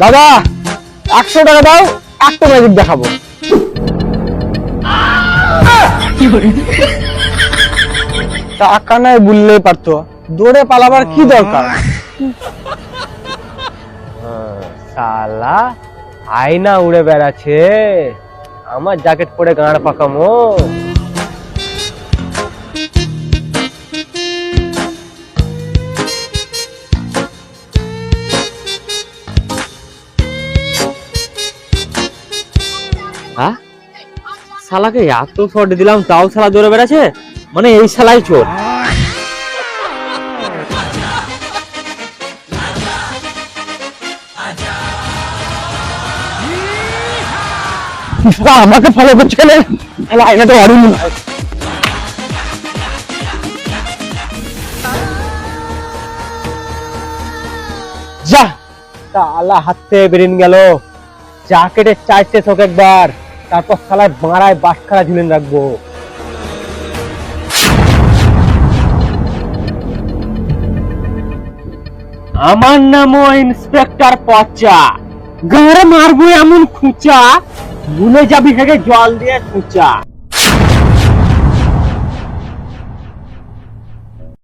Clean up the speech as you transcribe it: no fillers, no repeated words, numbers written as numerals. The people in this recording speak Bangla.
দাদা 100 টাকা দাও, একটা ম্যাজিক দেখাবো। টাকা নাই বললেই পারতো, দৌড়ে পালাবার কি দরকার? শালা আয়না উড়ে বেড়াচ্ছে, আমার জ্যাকেট পরে গাঁড় পাকামো। হ্যাঁ, শালাকে এত শট দিলাম তাও শালা দৌড়ে বেড়াচ্ছে, মানে এই শালাই চোর। আমাকে ফলো করছে কেন? আয়নাটা অরিন যা শালা হাত থেকে বেরিয়ে গেল। জ্যাকেটের চাইতে চোখ একবার, তারপর শালায় বাড়ায় বাটখারা ঝুলে রাখবো। আমার নামও ইন্সপেক্টর পচা, গাঁড়ে মারবো এমন খুঁচা, ভুলে যাবি থেকে জল দিয়ে খুঁচা।